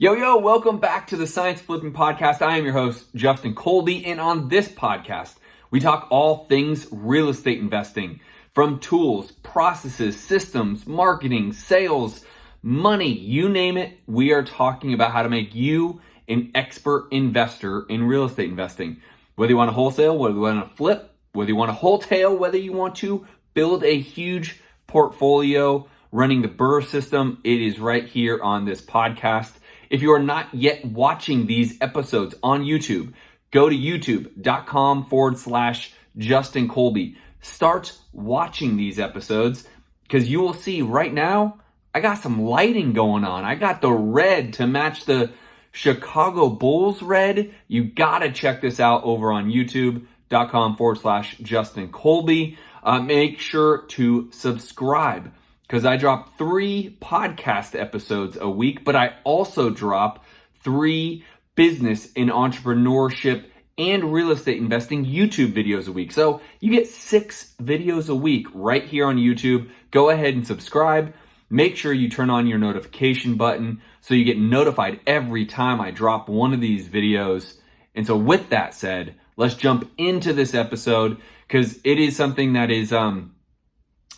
Yo, welcome back to the Science Flipping Podcast. I am your host, Justin Colby, and on this podcast, we talk all things real estate investing, from tools, processes, systems, marketing, sales, money, you name it. We are talking about how to make you an expert investor in real estate investing. Whether you want to wholesale, whether you want to flip, whether you want to wholesale, whether you want to build a huge portfolio running the BRRRR system, it is right here on this podcast. If you are not yet watching these episodes on YouTube, go to youtube.com/Justin Colby. Start watching these episodes because you will see right now, I got some lighting going on. I got the red to match the Chicago Bulls red. You gotta check this out over on youtube.com/Justin Colby. Make sure to subscribe, because I drop 3 podcast episodes a week, but I also drop 3 business and entrepreneurship and real estate investing YouTube videos a week. So you get 6 videos a week right here on YouTube. Go ahead and subscribe. Make sure you turn on your notification button so you get notified every time I drop one of these videos. And so with that said, let's jump into this episode, because it is something that is,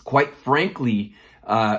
quite frankly,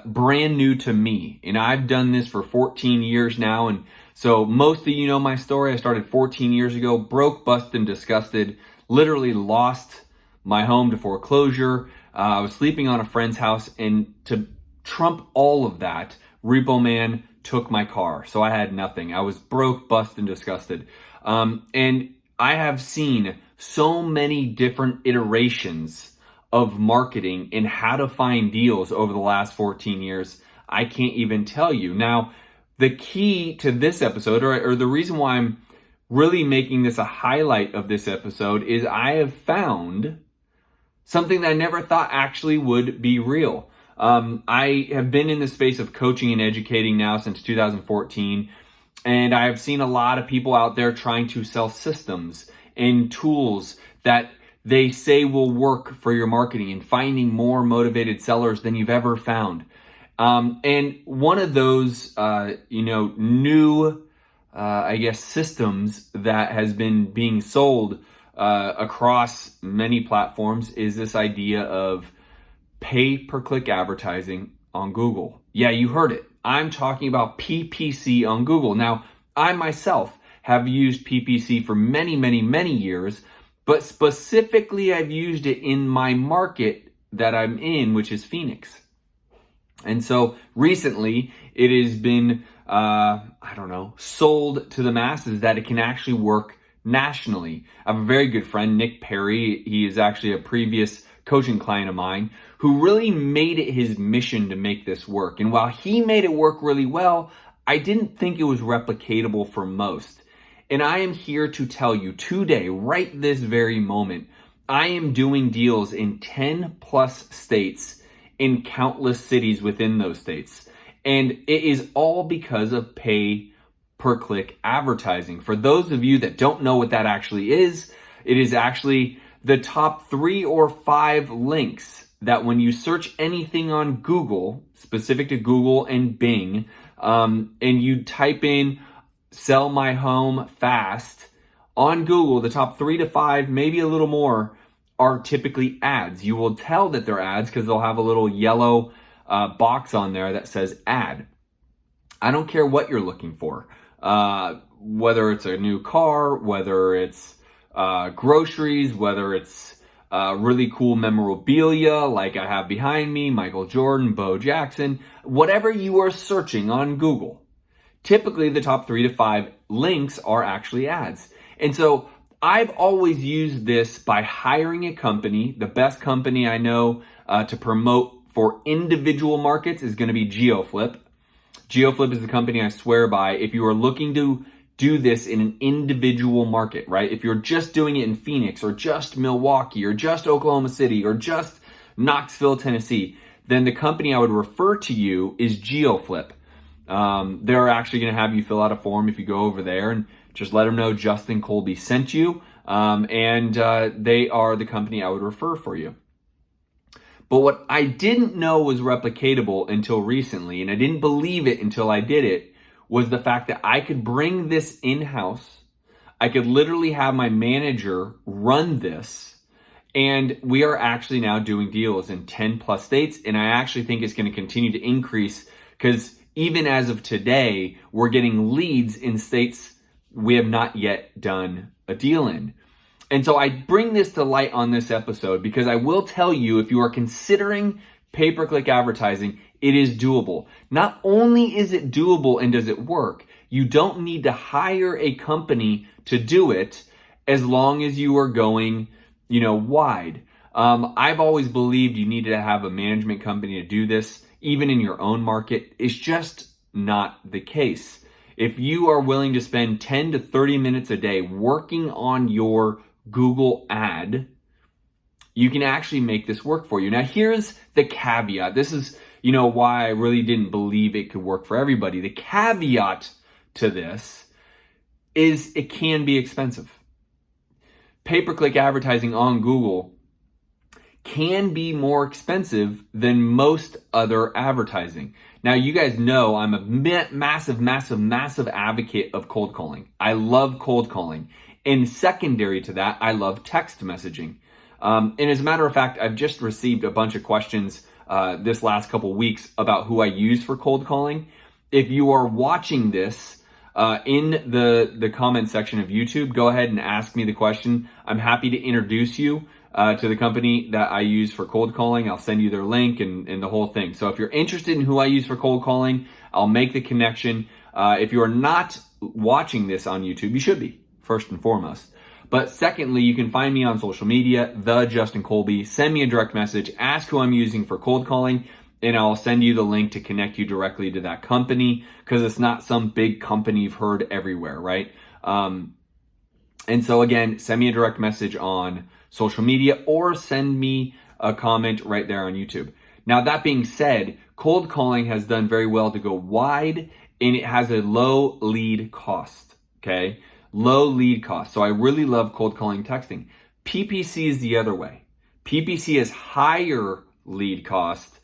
brand new to me. And I've done this for 14 years now. And so most of you know my story. I started 14 years ago, broke, busted, and disgusted, literally lost my home to foreclosure. I was sleeping on a friend's house, and to trump all of that, Repo Man took my car. So I had nothing. I was broke, busted, and disgusted. And I have seen so many different iterations of marketing and how to find deals over the last 14 years. I can't even tell you. Now, the key to this episode, or the reason why I'm really making this a highlight of this episode, is I have found something that I never thought actually would be real. I have been in the space of coaching and educating now since 2014, and I have seen a lot of people out there trying to sell systems and tools that they say will work for your marketing, and finding more motivated sellers than you've ever found. And one of those, new, systems that has been being sold across many platforms is this idea of pay-per-click advertising on Google. Yeah, you heard it. I'm talking about PPC on Google. Now, I myself have used PPC for many, many, many years, but specifically I've used it in my market that I'm in, which is Phoenix. And so recently it has been, sold to the masses that it can actually work nationally. I have a very good friend, Nick Perry. He is actually a previous coaching client of mine who really made it his mission to make this work. And while he made it work really well, I didn't think it was replicatable for most. And I am here to tell you today, right this very moment, I am doing deals in 10 plus states, in countless cities within those states. And it is all because of pay-per-click advertising. For those of you that don't know what that actually is, it is actually the top 3 or 5 links that when you search anything on Google, specific to Google and Bing, and you type in sell my home fast on Google, the top 3 to 5, maybe a little more, are typically ads. You will tell that they're ads because they'll have a little yellow box on there that says ad. I don't care what you're looking for, whether it's a new car, whether it's groceries, whether it's really cool memorabilia like I have behind me, Michael Jordan, Bo Jackson, whatever you are searching on Google. Typically, the top 3 to 5 links are actually ads. And so I've always used this by hiring a company. The best company I know to promote for individual markets is going to be GeoFlip. GeoFlip is the company I swear by if you are looking to do this in an individual market, right? If you're just doing it in Phoenix or just Milwaukee or just Oklahoma City or just Knoxville, Tennessee, then the company I would refer to you is GeoFlip. They're actually going to have you fill out a form if you go over there and just let them know Justin Colby sent you. And they are the company I would refer for you. But what I didn't know was replicatable until recently, and I didn't believe it until I did it, was the fact that I could bring this in-house. I could literally have my manager run this, and we are actually now doing deals in 10 plus states, and I actually think it's going to continue to increase because even as of today, we're getting leads in states we have not yet done a deal in. And so I bring this to light on this episode because I will tell you, if you are considering pay-per-click advertising, it is doable. Not only is it doable and does it work, you don't need to hire a company to do it as long as you are going, wide. I've always believed you needed to have a management company to do this, even in your own market. It's just not the case. If you are willing to spend 10 to 30 minutes a day working on your Google ad, you can actually make this work for you. Now, here's the caveat. This is, why I really didn't believe it could work for everybody. The caveat to this is it can be expensive. Pay-per-click advertising on Google can be more expensive than most other advertising. Now, you guys know I'm a massive advocate of cold calling. I love cold calling. And secondary to that, I love text messaging. And as a matter of fact, I've just received a bunch of questions this last couple weeks about who I use for cold calling. If you are watching this in the comment section of YouTube, go ahead and ask me the question. I'm happy to introduce you to the company that I use for cold calling. I'll send you their link and the whole thing. So if you're interested in who I use for cold calling, I'll make the connection. If you are not watching this on YouTube, you should be, first and foremost. But secondly, you can find me on social media, @Justin_Colby. Send me a direct message, ask who I'm using for cold calling, and I'll send you the link to connect you directly to that company, because it's not some big company you've heard everywhere, right? And so again, send me a direct message on social media or send me a comment right there on YouTube. Now, that being said, cold calling has done very well to go wide, and it has a low lead cost, okay? Low lead cost. So I really love cold calling texting. PPC is the other way. PPC is higher lead cost,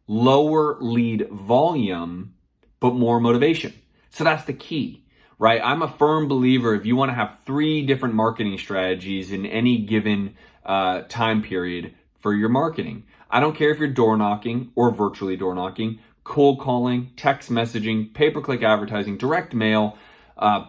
lower lead volume, but more motivation. So that's the key, right? I'm a firm believer if you want to have 3 different marketing strategies in any given time period for your marketing. I don't care if you're door knocking or virtually door knocking, cold calling, text messaging, pay-per-click advertising, direct mail,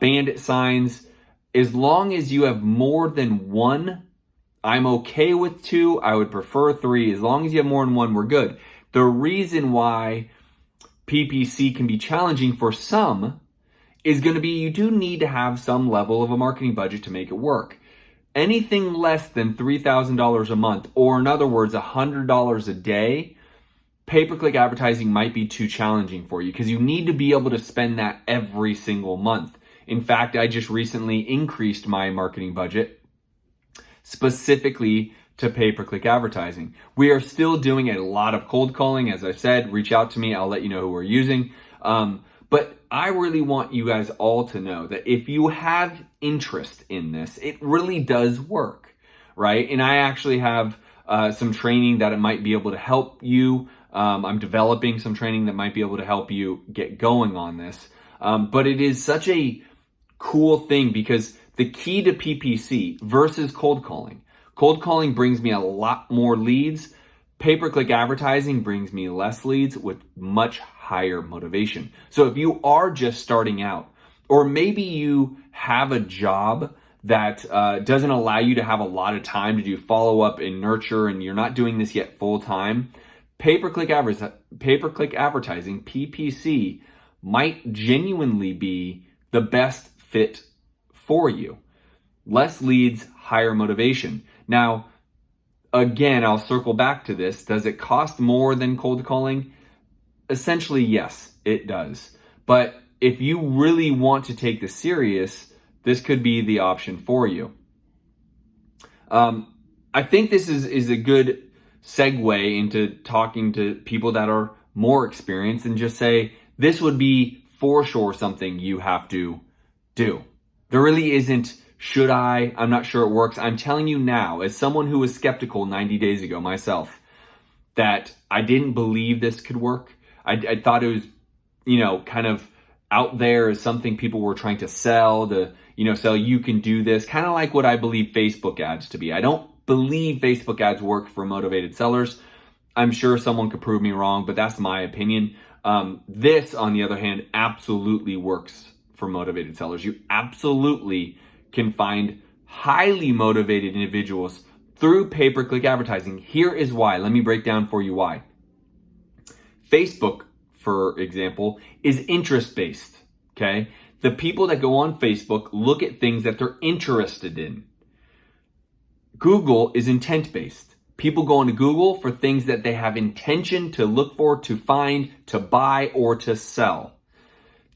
bandit signs. As long as you have more than 1, I'm okay with 2. I would prefer 3. As long as you have more than 1, we're good. The reason why PPC can be challenging for some is going to be you do need to have some level of a marketing budget to make it work. Anything less than $3,000 a month, or in other words, $100 a day, pay-per-click advertising might be too challenging for you because you need to be able to spend that every single month. In fact, I just recently increased my marketing budget specifically to pay-per-click advertising. We are still doing a lot of cold calling. As I've said, reach out to me. I'll let you know who we're using. But I really want you guys all to know that if you have interest in this, it really does work, right? And I actually have some training that it might be able to help you. I'm developing some training that might be able to help you get going on this. But it is such a cool thing because the key to PPC versus cold calling brings me a lot more leads. Pay-per-click advertising brings me less leads with much higher motivation. So if you are just starting out, or maybe you have a job that doesn't allow you to have a lot of time to do follow-up and nurture, and you're not doing this yet full-time, pay-per-click advertising, PPC, might genuinely be the best fit for you. Less leads, higher motivation. Now, again, I'll circle back to this. Does it cost more than cold calling? Essentially, yes, it does. But if you really want to take this serious, this could be the option for you. I think this is a good segue into talking to people that are more experienced and just say, this would be for sure something you have to do. There really isn't, should I? I'm not sure it works. I'm telling you now, as someone who was skeptical 90 days ago myself, that I didn't believe this could work. I thought it was, kind of out there as something people were trying to sell, sell you can do this, kind of like what I believe Facebook ads to be. I don't believe Facebook ads work for motivated sellers. I'm sure someone could prove me wrong, but that's my opinion. This, on the other hand, absolutely works for motivated sellers. You absolutely can find highly motivated individuals through pay-per-click advertising. Here is why. Let me break down for you why. Facebook, for example, is interest-based, okay? The people that go on Facebook look at things that they're interested in. Google is intent-based. People go into Google for things that they have intention to look for, to find, to buy, or to sell.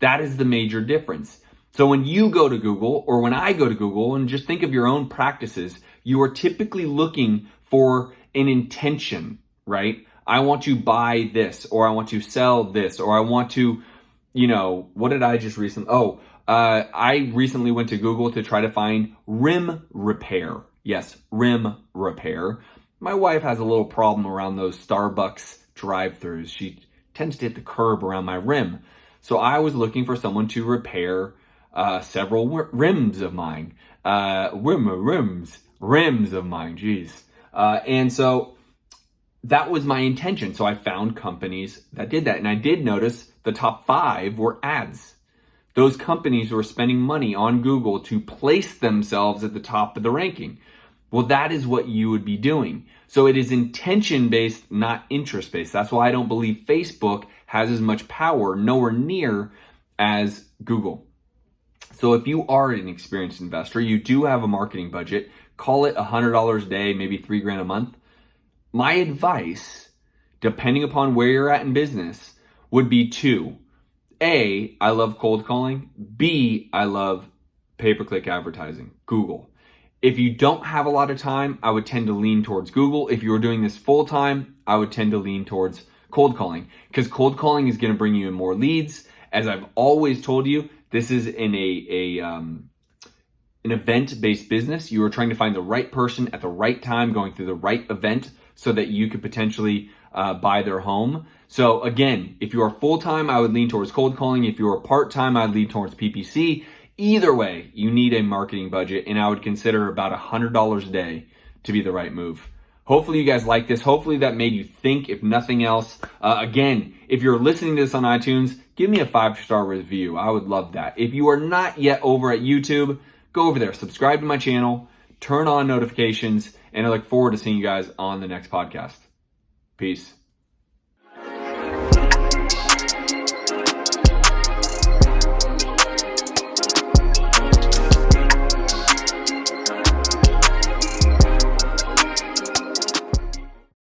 That is the major difference. So when you go to Google, or when I go to Google, and just think of your own practices, you are typically looking for an intention, right? I want to buy this, or I want to sell this, or I want to, what did I just recently? I recently went to Google to try to find rim repair. Yes, rim repair. My wife has a little problem around those Starbucks drive-thrus. She tends to hit the curb around my rim. So I was looking for someone to repair several rims of mine. Rims of mine, geez. And so that was my intention. So I found companies that did that. And I did notice the top 5 were ads. Those companies were spending money on Google to place themselves at the top of the ranking. Well, that is what you would be doing. So it is intention-based, not interest-based. That's why I don't believe Facebook has as much power, nowhere near, as Google. So if you are an experienced investor, you do have a marketing budget, call it $100 a day, maybe $3,000 a month. My advice, depending upon where you're at in business, would be 2. A, I love cold calling. B, I love pay-per-click advertising, Google. If you don't have a lot of time, I would tend to lean towards Google. If you were doing this full time, I would tend to lean towards cold calling, because cold calling is going to bring you in more leads. As I've always told you, this is in an event-based business. You are trying to find the right person at the right time, going through the right event so that you could potentially buy their home. So again, if you are full-time, I would lean towards cold calling. If you are part-time, I'd lean towards PPC. Either way, you need a marketing budget, and I would consider about $100 a day to be the right move. Hopefully you guys like this. Hopefully that made you think, if nothing else. Again, if you're listening to this on iTunes, give me a 5-star review. I would love that. If you are not yet over at YouTube, go over there, subscribe to my channel, turn on notifications, and I look forward to seeing you guys on the next podcast. Peace.